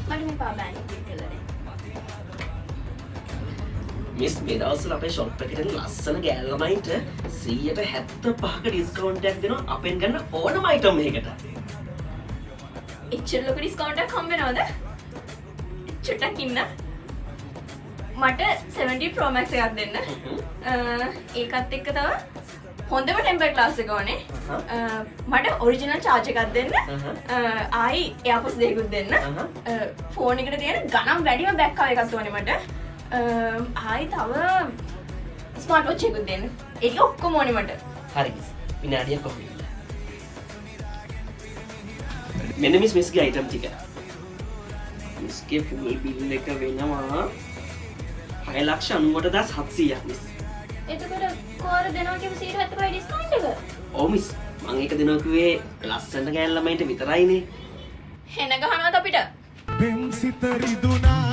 මට මේ පා බෑනික් දෙකලනේ. මිස් මේ දවස්වල අපේ ෂොප් එකේ තියෙන ලස්සන ගෑල් ළමයින්ට 175ක ඩිස්කවුන්ට් එකක් දෙනවා අපෙන් ගන්න ඕනම අයිටම් එකකට. එච්චර ලොකු ඩිස්කවුන්ට් එකක් හම්බ වෙනවද? චුට්ටක් ඉන්න. මට 70 Pro Max එකක් දෙන්න. ඒකත් එක්ක තව හොඳම ටෙම්පර් ග්ලාස් එක ඕනේ. මට ඔරිජිනල් charge එකක් දෙන්න. ආයි AirPods දෙකකුත් දෙන්න. ෆෝන් එකට තියෙන ගණන් වැඩිම බෑක් කවර් එකක් ඕනේ මට. ආයි තව ස්මාර්ට් වොච් එකකුත් දෙන්න. ඒක ඔක්කොම ඕනේ මට. හරි මිස්. විනාඩියක් කොහොමද? මෙන්න මිස්ගේ අයිටම් ටික. මිස්ගේ ෆුල් බිල් එක වෙනවා 6,98,700ක් මිස්. එතකොට කෝර දෙනවා කියපු 175 ඩිස්කවුන්ට් එක? ඔව් මිස්. මම ඒක දෙනවා කිව්වේ ලස්සන ගෑන් ළමයින්ට විතරයිනේ. හෙන ගහනවාද අපිට? පෙම් සිත රිදුනා